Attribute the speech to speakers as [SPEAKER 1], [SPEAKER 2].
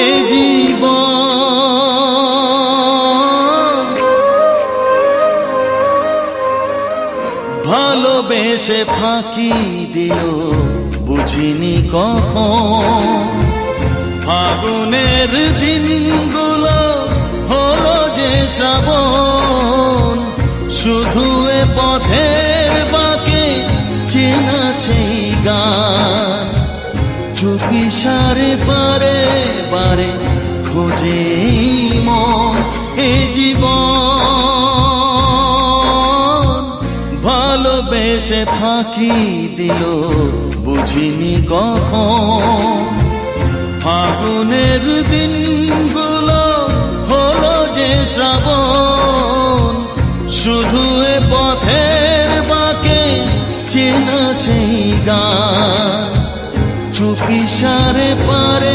[SPEAKER 1] এ জীবন। ভালোবেসে ফাঁকি দিল বুঝিনি কখন, ফাগুনের দিনগুলো হলো যে শ্রাবণ। শুধু এ পথের বাঁকে চেনা সেই গান, চুপিসারে পারে বারে খোঁজে মন এ জীবন। ভালোবেসে ফাঁকি দিল বুঝিনি কখন, ফাগুনের দিনগুলো হলো যে শ্রাবণ। শুধু এ পথের বাঁকে চেনা সেই গান, চুপিসারে পারে